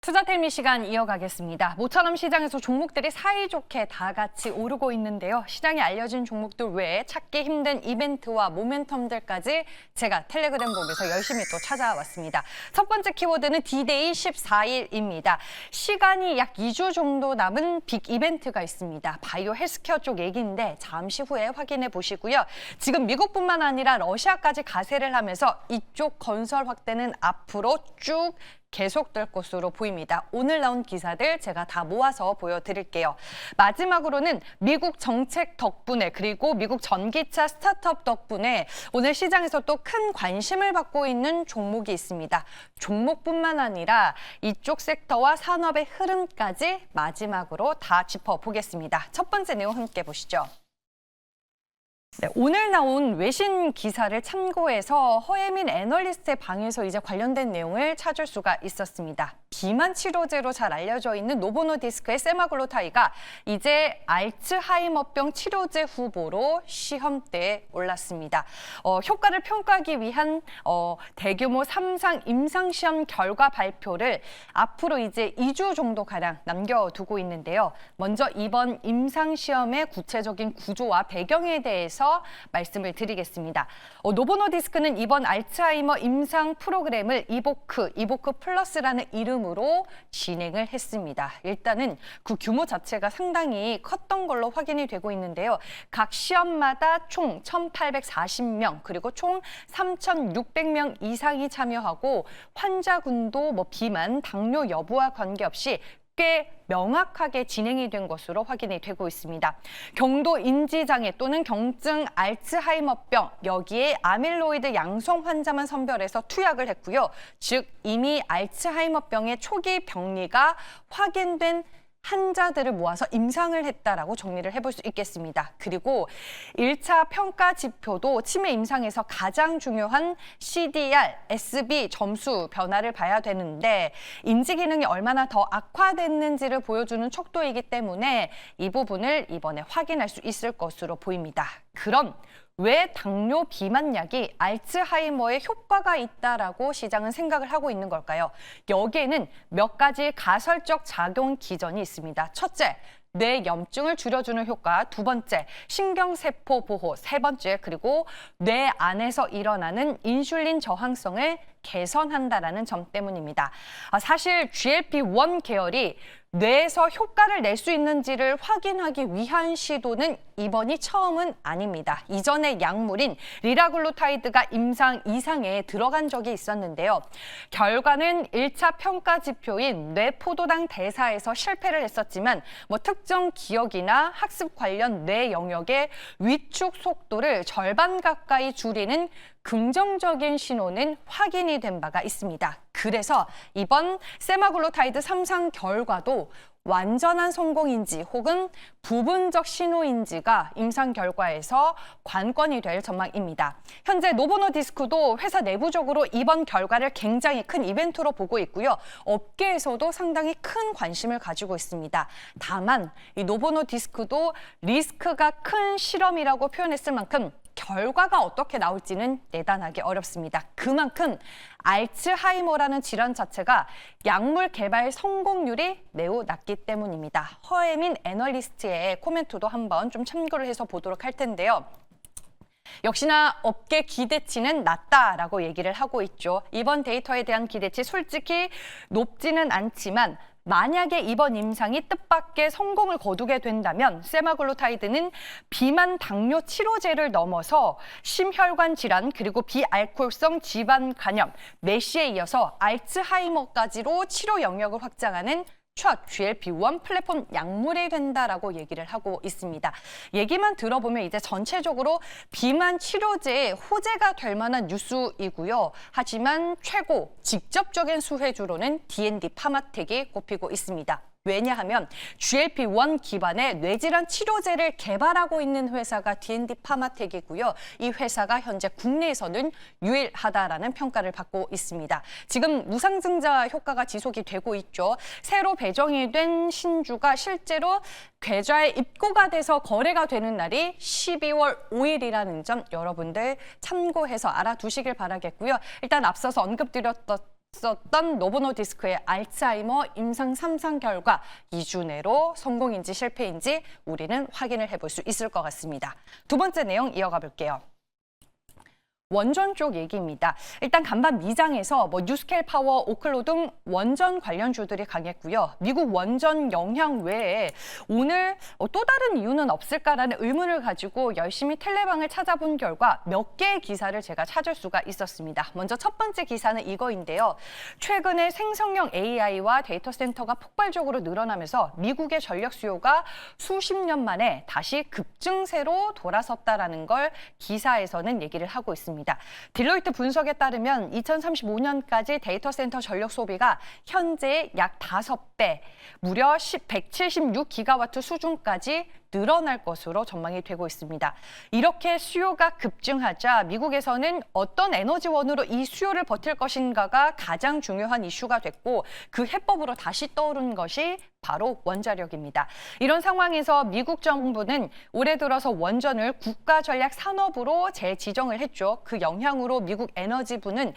투자텔미 시간 이어가겠습니다. 모처럼 시장에서 종목들이 사이좋게 다 같이 오르고 있는데요. 시장에 알려진 종목들 외에 찾기 힘든 이벤트와 모멘텀들까지 제가 텔레그램북에서 열심히 또 찾아왔습니다. 첫 번째 키워드는 D-Day 14일입니다. 시간이 약 2주 정도 남은 빅 이벤트가 있습니다. 바이오 헬스케어 쪽 얘기인데 잠시 후에 확인해 보시고요. 지금 미국뿐만 아니라 러시아까지 가세를 하면서 이쪽 건설 확대는 앞으로 쭉 계속될 것으로 보입니다. 오늘 나온 기사들 제가 다 모아서 보여드릴게요. 마지막으로는 미국 정책 덕분에 그리고 미국 전기차 스타트업 덕분에 오늘 시장에서 또 큰 관심을 받고 있는 종목이 있습니다. 종목뿐만 아니라 이쪽 섹터와 산업의 흐름까지 마지막으로 다 짚어보겠습니다. 첫 번째 내용 함께 보시죠. 네, 오늘 나온 외신 기사를 참고해서 허혜민 애널리스트의 방에서 이제 관련된 내용을 찾을 수가 있었습니다. 비만 치료제로 잘 알려져 있는 노보노디스크의 세마글로타이가 이제 알츠하이머병 치료제 후보로 시험대에 올랐습니다. 효과를 평가하기 위한 대규모 3상 임상시험 결과 발표를 앞으로 이제 2주 정도가량 남겨두고 있는데요. 먼저 이번 임상시험의 구체적인 구조와 배경에 대해서 말씀을 드리겠습니다. 노보노디스크는 이번 알츠하이머 임상 프로그램을 이보크 플러스라는 이름으로 진행을 했습니다. 일단은 그 규모 자체가 상당히 컸던 걸로 확인이 되고 있는데요. 각 시험마다 총 1,840명 그리고 총 3,600명 이상이 참여하고 환자군도 비만, 당뇨 여부와 관계없이 꽤 명확하게 진행이 된 것으로 확인이 되고 있습니다. 경도 인지장애 또는 경증 알츠하이머병, 여기에 아밀로이드 양성 환자만 선별해서 투약을 했고요. 즉 이미 알츠하이머병의 초기 병리가 확인된 환자들을 모아서 임상을 했다라고 정리를 해볼 수 있겠습니다. 그리고 1차 평가 지표도 치매 임상에서 가장 중요한 CDR, SB 점수 변화를 봐야 되는데 인지 기능이 얼마나 더 악화됐는지를 보여주는 척도이기 때문에 이 부분을 이번에 확인할 수 있을 것으로 보입니다. 그럼 왜 당뇨 비만약이 알츠하이머에 효과가 있다라고 시장은 생각을 하고 있는 걸까요? 여기에는 몇 가지 가설적 작용 기전이 있습니다. 첫째, 뇌 염증을 줄여주는 효과, 두 번째, 신경세포 보호, 세 번째, 그리고 뇌 안에서 일어나는 인슐린 저항성을 개선한다라는 점 때문입니다. 사실 GLP-1 계열이 뇌에서 효과를 낼 수 있는지를 확인하기 위한 시도는 이번이 처음은 아닙니다. 이전의 약물인 리라글루타이드가 임상 2상에 들어간 적이 있었는데요. 결과는 1차 평가 지표인 뇌포도당 대사에서 실패를 했었지만 특정 기억이나 학습 관련 뇌 영역의 위축 속도를 절반 가까이 줄이는 긍정적인 신호는 확인이 된 바가 있습니다. 그래서 이번 세마글로타이드 3상 결과도 완전한 성공인지 혹은 부분적 신호인지가 임상 결과에서 관건이 될 전망입니다. 현재 노보노디스크도 회사 내부적으로 이번 결과를 굉장히 큰 이벤트로 보고 있고요. 업계에서도 상당히 큰 관심을 가지고 있습니다. 다만 이 노보노디스크도 리스크가 큰 실험이라고 표현했을 만큼 결과가 어떻게 나올지는 예단하기 어렵습니다. 그만큼 알츠하이머라는 질환 자체가 약물 개발 성공률이 매우 낮기 때문입니다. 허혜민 애널리스트의 코멘트도 한번 좀 참고를 해서 보도록 할 텐데요. 역시나 업계 기대치는 낮다라고 얘기를 하고 있죠. 이번 데이터에 대한 기대치 솔직히 높지는 않지만 만약에 이번 임상이 뜻밖의 성공을 거두게 된다면 세마글로타이드는 비만 당뇨 치료제를 넘어서 심혈관 질환 그리고 비알코올성 지방 간염, 메시에 이어서 알츠하이머까지로 치료 영역을 확장하는 첫 GLP-1 플랫폼 약물이 된다라고 얘기를 하고 있습니다. 얘기만 들어보면 이제 전체적으로 비만 치료제의 호재가 될 만한 뉴스이고요. 하지만 최고 직접적인 수혜주로는 D&D 파마텍이 꼽히고 있습니다. 왜냐하면 GLP-1 기반의 뇌질환 치료제를 개발하고 있는 회사가 D&D 파마텍이고요. 이 회사가 현재 국내에서는 유일하다라는 평가를 받고 있습니다. 지금 무상증자 효과가 지속이 되고 있죠. 새로 배정이 된 신주가 실제로 계좌에 입고가 돼서 거래가 되는 날이 12월 5일이라는 점 여러분들 참고해서 알아두시길 바라겠고요. 일단 앞서서 언급드렸던 썼던 노보노디스크의 알츠하이머 임상 3상 결과 2주 내로 성공인지 실패인지 우리는 확인을 해볼 수 있을 것 같습니다. 두 번째 내용 이어가 볼게요. 원전 쪽 얘기입니다. 일단 간밤 미장에서 뉴스케일 파워, 오클로 등 원전 관련주들이 강했고요. 미국 원전 영향 외에 오늘 또 다른 이유는 없을까라는 의문을 가지고 열심히 텔레방을 찾아본 결과 몇 개의 기사를 제가 찾을 수가 있었습니다. 먼저 첫 번째 기사는 이거인데요. 최근에 생성형 AI와 데이터 센터가 폭발적으로 늘어나면서 미국의 전력 수요가 수십 년 만에 다시 급증세로 돌아섰다라는 걸 기사에서는 얘기를 하고 있습니다. 딜로이트 분석에 따르면 2035년까지 데이터 센터 전력 소비가 현재의 약 5배, 무려 176기가와트 수준까지 늘어날 것으로 전망이 되고 있습니다. 이렇게 수요가 급증하자 미국에서는 어떤 에너지원으로 이 수요를 버틸 것인가가 가장 중요한 이슈가 됐고 그 해법으로 다시 떠오른 것이 바로 원자력입니다. 이런 상황에서 미국 정부는 올해 들어서 원전을 국가전략 산업으로 재지정을 했죠. 그 영향으로 미국 에너지부는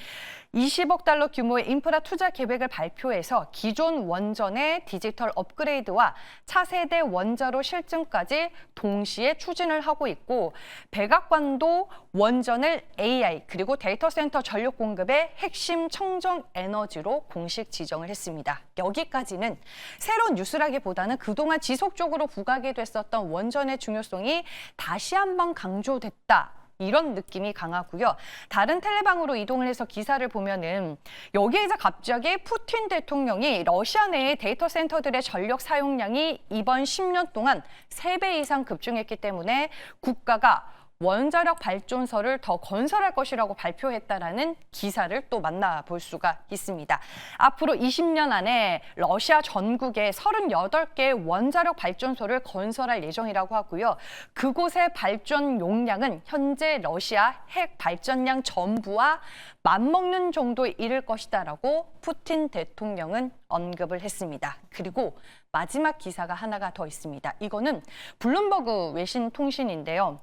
20억 달러 규모의 인프라 투자 계획을 발표해서 기존 원전의 디지털 업그레이드와 차세대 원자로 실증까지 동시에 추진을 하고 있고 백악관도 원전을 AI 그리고 데이터 센터 전력 공급의 핵심 청정 에너지로 공식 지정을 했습니다. 여기까지는 새로운 뉴스라기보다는 그동안 지속적으로 부각이 됐었던 원전의 중요성이 다시 한번 강조됐다. 이런 느낌이 강하고요. 다른 텔레방으로 이동을 해서 기사를 보면은 여기에 이제 갑자기 푸틴 대통령이 러시아 내의 데이터 센터들의 전력 사용량이 이번 10년 동안 3배 이상 급증했기 때문에 국가가 원자력 발전소를 더 건설할 것이라고 발표했다라는 기사를 또 만나볼 수가 있습니다. 앞으로 20년 안에 러시아 전국에 38개의 원자력 발전소를 건설할 예정이라고 하고요. 그곳의 발전 용량은 현재 러시아 핵 발전량 전부와 맞먹는 정도에 이를 것이다라고 푸틴 대통령은 언급을 했습니다. 그리고 마지막 기사가 하나가 더 있습니다. 이거는 블룸버그 외신 통신인데요.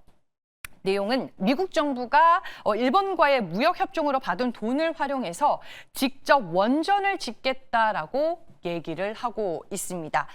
내용은 미국 정부가 일본과의 무역 협정으로 받은 돈을 활용해서 직접 원전을 짓겠다라고 얘기를 하고 있습니다.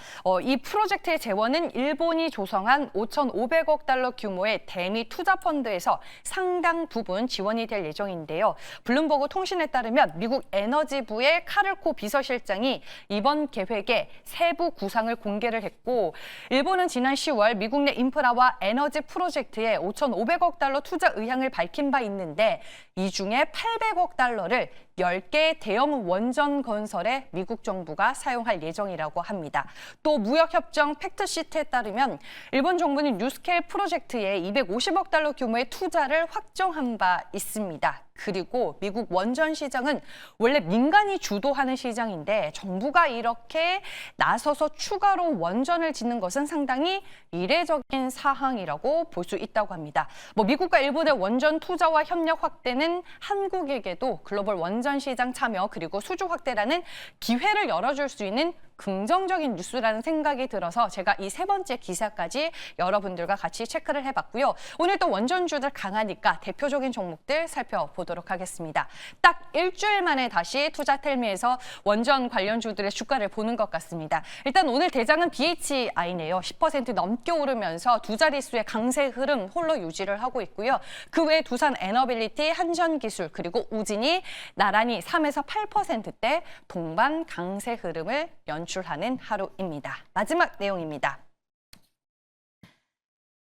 이 프로젝트의 재원은 일본이 조성한 5,500억 달러 규모의 대미 투자 펀드에서 상당 부분 지원이 될 예정인데요. 블룸버그 통신에 따르면 미국 에너지부의 카르코 비서실장이 이번 계획의 세부 구상을 공개를 했고 일본은 지난 10월 미국 내 인프라와 에너지 프로젝트에 5,500억 달러 투자 의향을 밝힌 바 있는데 이 중에 800억 달러를 10개의 대형 원전 건설에 미국 정부가 사용할 예정이라고 합니다. 또 무역협정 팩트시트에 따르면 일본 정부는 뉴스케일 프로젝트에 250억 달러 규모의 투자를 확정한 바 있습니다. 그리고 미국 원전 시장은 원래 민간이 주도하는 시장인데 정부가 이렇게 나서서 추가로 원전을 짓는 것은 상당히 이례적인 사항이라고 볼 수 있다고 합니다. 미국과 일본의 원전 투자와 협력 확대는 한국에게도 글로벌 원전 시장 참여 그리고 수주 확대라는 기회를 열어줄 수 있는 긍정적인 뉴스라는 생각이 들어서 제가 이 세 번째 기사까지 여러분들과 같이 체크를 해봤고요. 오늘 또 원전주들 강하니까 대표적인 종목들 살펴보도록 하겠습니다. 딱 일주일 만에 다시 투자텔미에서 원전 관련주들의 주가를 보는 것 같습니다. 일단 오늘 대장은 BHI네요. 10% 넘게 오르면서 두 자릿수의 강세 흐름 홀로 유지를 하고 있고요. 그 외에 두산 에너빌리티, 한전기술 그리고 우진이 나란히 3에서 8%대 동반 강세 흐름을 연출하는 하루입니다. 마지막 내용입니다.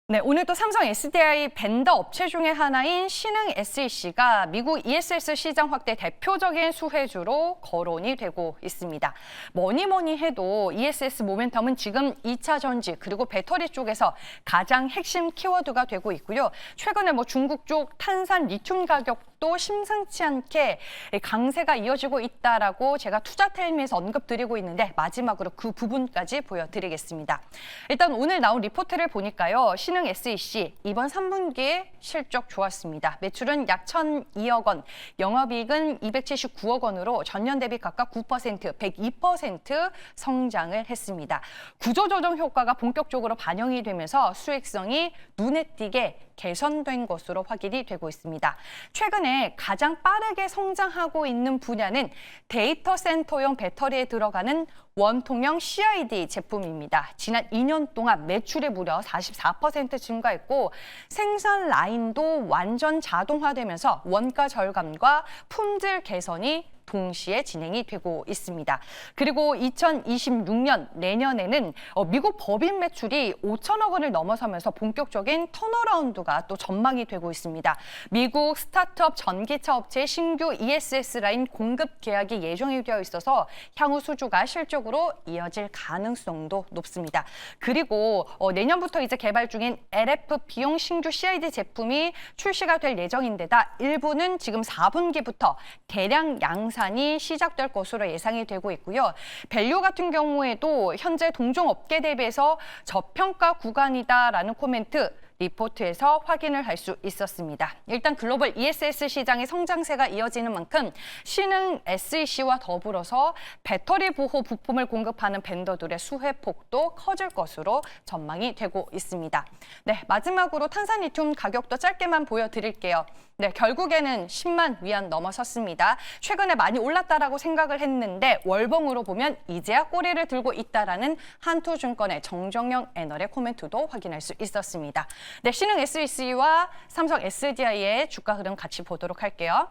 네, 오늘 또 삼성 SDI 벤더 업체 중에 하나인 신흥 SEC가 미국 ESS 시장 확대 대표적인 수혜주로 거론이 되고 있습니다. 뭐니 해도 ESS 모멘텀은 지금 2차 전지 그리고 배터리 쪽에서 가장 핵심 키워드가 되고 있고요. 최근에 중국 쪽 탄산 리튬 가격도 심상치 않게 강세가 이어지고 있다라고 제가 투자텔미에서 언급드리고 있는데 마지막으로 그 부분까지 보여드리겠습니다. 일단 오늘 나온 리포트를 보니까요. 신흥 SEC 이번 3분기에 실적 좋았습니다. 매출은 약 1,002억 원, 영업이익은 279억 원으로 전년 대비 각각 9%, 102% 성장을 했습니다. 구조조정 효과가 본격적으로 반영이 되면서 수익성이 눈에 띄게 개선된 것으로 확인이 되고 있습니다. 최근에 가장 빠르게 성장하고 있는 분야는 데이터 센터용 배터리에 들어가는 원통형 CID 제품입니다. 지난 2년 동안 매출이 무려 44% 증가했고 생산 라인도 완전 자동화되면서 원가 절감과 품질 개선이 동시에 진행이 되고 있습니다. 그리고 2026년 내년에는 미국 법인 매출이 5천억 원을 넘어서면서 본격적인 턴어라운드가 또 전망이 되고 있습니다. 미국 스타트업 전기차 업체의 신규 ESS 라인 공급 계약이 예정이 되어 있어서 향후 수주가 실적으로 이어질 가능성도 높습니다. 그리고 내년부터 이제 개발 중인 LFP용 신규 CID 제품이 출시가 될 예정인데다 일부는 지금 4분기부터 대량 양산이 시작될 것으로 예상이 되고 있고요. 밸류 같은 경우에도 현재 동종 업계 대비해서 저평가 구간이다라는 코멘트 리포트에서 확인을 할 수 있었습니다. 일단 글로벌 ESS 시장의 성장세가 이어지는 만큼 신흥 SEC와 더불어서 배터리 보호 부품을 공급하는 벤더들의 수혜폭도 커질 것으로 전망이 되고 있습니다. 네, 마지막으로 탄산리튬 가격도 짧게만 보여드릴게요. 네, 결국에는 10만 위안 넘어섰습니다. 최근에 많이 올랐다라고 생각을 했는데 월봉으로 보면 이제야 꼬리를 들고 있다라는 한투증권의 정정영 애널의 코멘트도 확인할 수 있었습니다. 네, 신흥 SEC와 삼성 SDI의 주가 흐름 같이 보도록 할게요.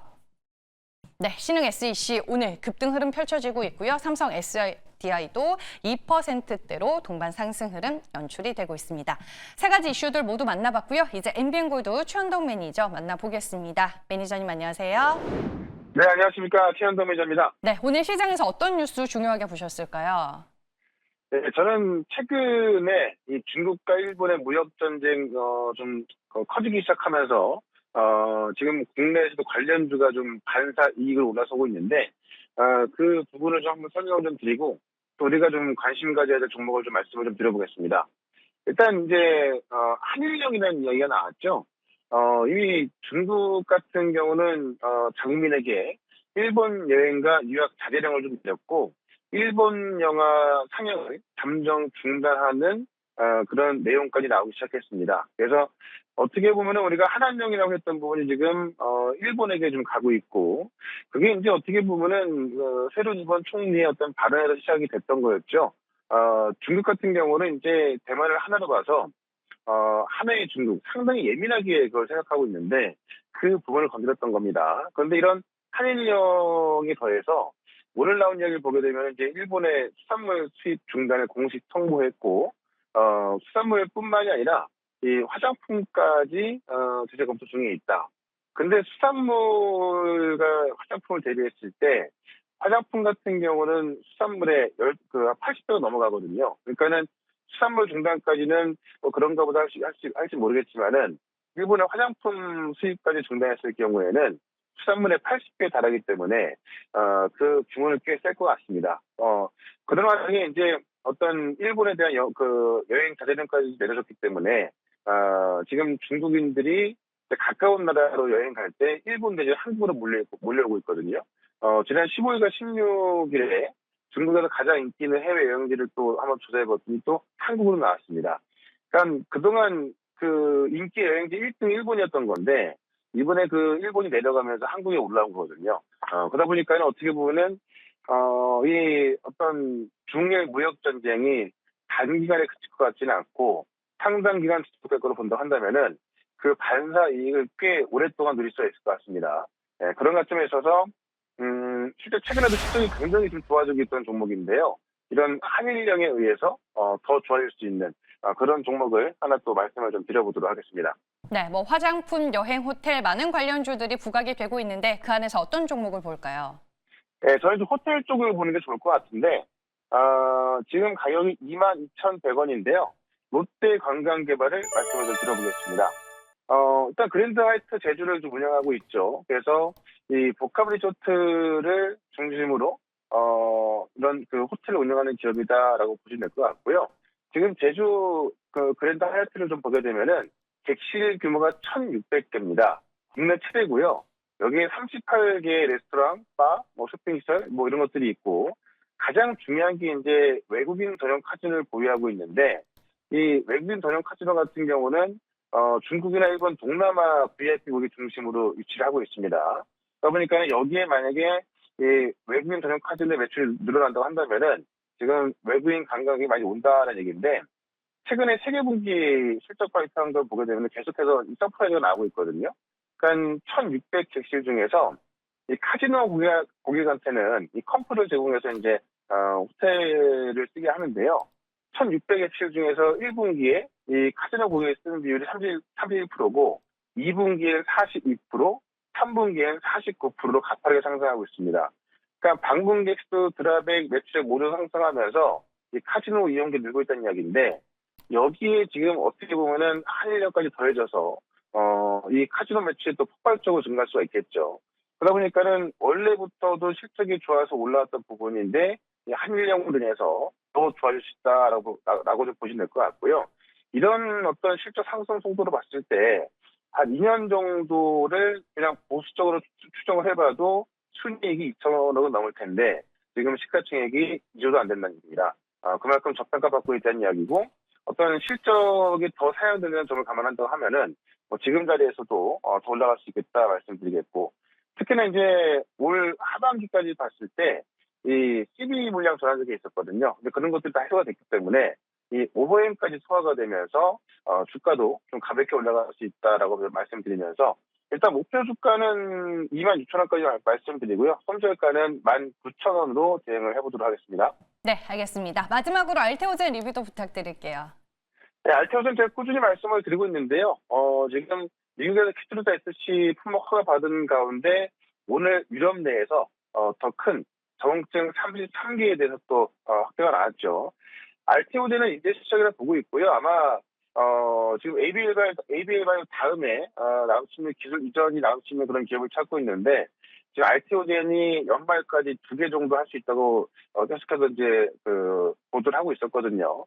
네, 신흥 SEC 오늘 급등 흐름 펼쳐지고 있고요. 삼성 SDI도 2%대로 동반 상승 흐름 연출이 되고 있습니다. 세 가지 이슈들 모두 만나봤고요. 이제 MBN골드 최현동 매니저 만나보겠습니다. 매니저님 안녕하세요. 네, 안녕하십니까. 최현동 매니저입니다. 네, 오늘 시장에서 어떤 뉴스 중요하게 보셨을까요? 네, 저는 최근에 이 중국과 일본의 무역 전쟁 좀 커지기 시작하면서 지금 국내에서도 관련주가 좀 반사 이익을 올라서고 있는데 그 부분을 좀 한번 설명을 좀 드리고 또 우리가 좀 관심 가져야 될 종목을 좀 말씀을 좀 드려보겠습니다. 일단 이제 한일령이라는 이야기가 나왔죠. 이미 중국 같은 경우는 장민에게 일본 여행과 유학 자제령을 좀 내렸고 일본 영화 상영을 잠정 중단하는 그런 내용까지 나오기 시작했습니다. 그래서 어떻게 보면 우리가 한한령이라고 했던 부분이 지금 일본에게 좀 가고 있고 그게 이제 어떻게 보면은 새로운 이번 총리의 어떤 발언에서 시작이 됐던 거였죠. 중국 같은 경우는 이제 대만을 하나로 봐서 하나의 중국 상당히 예민하게 그걸 생각하고 있는데 그 부분을 건드렸던 겁니다. 그런데 이런 한일령에 더해서 오늘 나온 이야기를 보게 되면 이제 일본의 수산물 수입 중단을 공식 통보했고 수산물뿐만이 아니라 이 화장품까지 제재 검토 중에 있다. 근데 수산물과 화장품을 대비했을 때 화장품 같은 경우는 수산물의 80배가 넘어가거든요. 그러니까는 수산물 중단까지는 뭐 그런가 보다 할지 모르겠지만은 일본의 화장품 수입까지 중단했을 경우에는 수산물의 80배에 달하기 때문에 그 규모는 꽤 셀 것 같습니다. 그런 와중에 이제 어떤 일본에 대한 여행 자제령까지 내려졌기 때문에 지금 중국인들이 가까운 나라로 여행 갈 때 일본 대신 한국으로 몰려오고 있거든요. 지난 15일과 16일에 중국에서 가장 인기 있는 해외 여행지를 또 한번 조사해봤더니 또 한국으로 나왔습니다. 그러니까 그동안 그 인기 여행지 1등 일본이었던 건데 이번에 그 일본이 내려가면서 한국에 올라온 거거든요. 그러다 보니까 어떻게 보면은 이 어떤 중일 무역 전쟁이 단기간에 그칠 것 같지는 않고 상당 기간 지속될 거로 본다고 한다면은 그 반사 이익을 꽤 오랫동안 누릴 수 있을 것 같습니다. 네, 그런 관점에 있어서 실제 최근에도 시장이 굉장히 좀 좋아지고 있던 종목인데요. 이런 한일령에 의해서 더 좋아질 수 있는 그런 종목을 하나 또 말씀을 좀 드려보도록 하겠습니다. 네, 뭐 화장품, 여행, 호텔 많은 관련주들이 부각이 되고 있는데 그 안에서 어떤 종목을 볼까요? 네, 저는 좀 호텔 쪽을 보는 게 좋을 것 같은데 지금 가격이 22,100원인데요. 롯데 관광개발을 말씀을 좀 드려보겠습니다. 일단 그랜드 하이트 제주를 좀 운영하고 있죠. 그래서 이 복합 리조트를 중심으로 이런 그 호텔을 운영하는 기업이다라고 보시면 될 것 같고요. 지금 제주 그 그랜드 하이트를 좀 보게 되면은 객실 규모가 1,600개입니다. 국내 최대고요. 여기에 38개의 레스토랑, 바, 뭐 쇼핑시설, 뭐 이런 것들이 있고 가장 중요한 게 이제 외국인 전용 카지노를 보유하고 있는데 이 외국인 전용 카지노 같은 경우는 중국이나 일본, 동남아 VIP국이 중심으로 위치를 하고 있습니다. 그러다 보니까 여기에 만약에 이 외국인 전용 카지노 매출이 늘어난다고 한다면은 지금 외국인 관광객이 많이 온다는 얘기인데 최근에 세계분기 실적 발표한 걸 보게 되면 계속해서 이 서프라이즈가 나오고 있거든요. 그러니까 1,600 객실 중에서 이 카지노 고객한테는 이 컴프를 제공해서 이제 호텔을 쓰게 하는데요. 1,600객실 중에서 1분기에 이 카지노 고객이 쓰는 비율이 31%고 2분기에는 42%, 3분기에는 49%로 가파르게 상승하고 있습니다. 그러니까 방문객 수, 드랍액, 매출액 모두 상승하면서 이 카지노 이용객이 늘고 있다는 이야기인데 여기에 지금 어떻게 보면은 한일령까지 더해져서 이 카지노 매출이 또 폭발적으로 증가할 수가 있겠죠. 그러다 보니까는 원래부터도 실적이 좋아서 올라왔던 부분인데 이 한일령으로 인해서 더 좋아질 수 있다라고 좀 보시면 될 것 같고요. 이런 어떤 실적 상승 속도로 봤을 때 한 2년 정도를 그냥 보수적으로 추정을 해봐도 순이익이 2천억은 넘을 텐데 지금 시가총액이 2조도 안 된다는 얘기입니다. 그만큼 저평가 받고 있다는 이야기고 어떤 실적이 더 사양되는 점을 감안한다고 하면은 지금 자리에서도 더 올라갈 수 있겠다 말씀드리겠고 특히나 이제 올 하반기까지 봤을 때 이 CB 물량 전환적이 있었거든요. 근데 그런 것들이 다 해소가 됐기 때문에 이 오버햄까지 소화가 되면서 주가도 좀 가볍게 올라갈 수 있다라고 말씀드리면서 일단 목표 주가는 26,000원까지 말씀드리고요. 손절가는 19,000원으로 대응을 해보도록 하겠습니다. 네, 알겠습니다. 마지막으로 알테오젠 리뷰도 부탁드릴게요. 네, 알테오젠 제가 꾸준히 말씀을 드리고 있는데요. 지금 미국에서 키트루다 SC 품목 허가 받은 가운데 오늘 유럽 내에서 더 큰 저응증 33개에 대해서 또 확대가 나왔죠. 알테오젠은 인대 시작이라 보고 있고요. 아마 지금 ABL 바이오 다음에 나올 수 있는 기술 이전이 나올 수 있는 그런 기업을 찾고 있는데 지금 알테오젠이 연말까지 2개 정도 할 수 있다고 계속해서 이제 보도를 하고 있었거든요.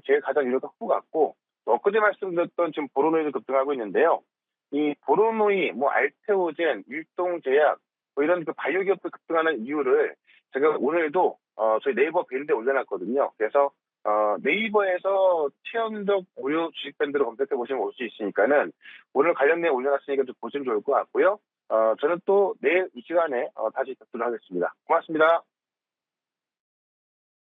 제일 가장 유력한 후보 같고 엊그제 말씀드렸던 지금 보로노이도 급등하고 있는데요. 이 보로노이, 알테오젠, 일동제약 이런 바이오 기업들 급등하는 이유를 제가 오늘도 저희 네이버 밴드에 올려놨거든요. 그래서 네이버에서 최현덕 무료 주식 밴드로 검색해 보시면 올 수 있으니까는 오늘 관련된 올려놨으니까 좀 보시면 좋을 것 같고요. 저는 또 내일 이 시간에 다시 뵙도록 하겠습니다. 고맙습니다.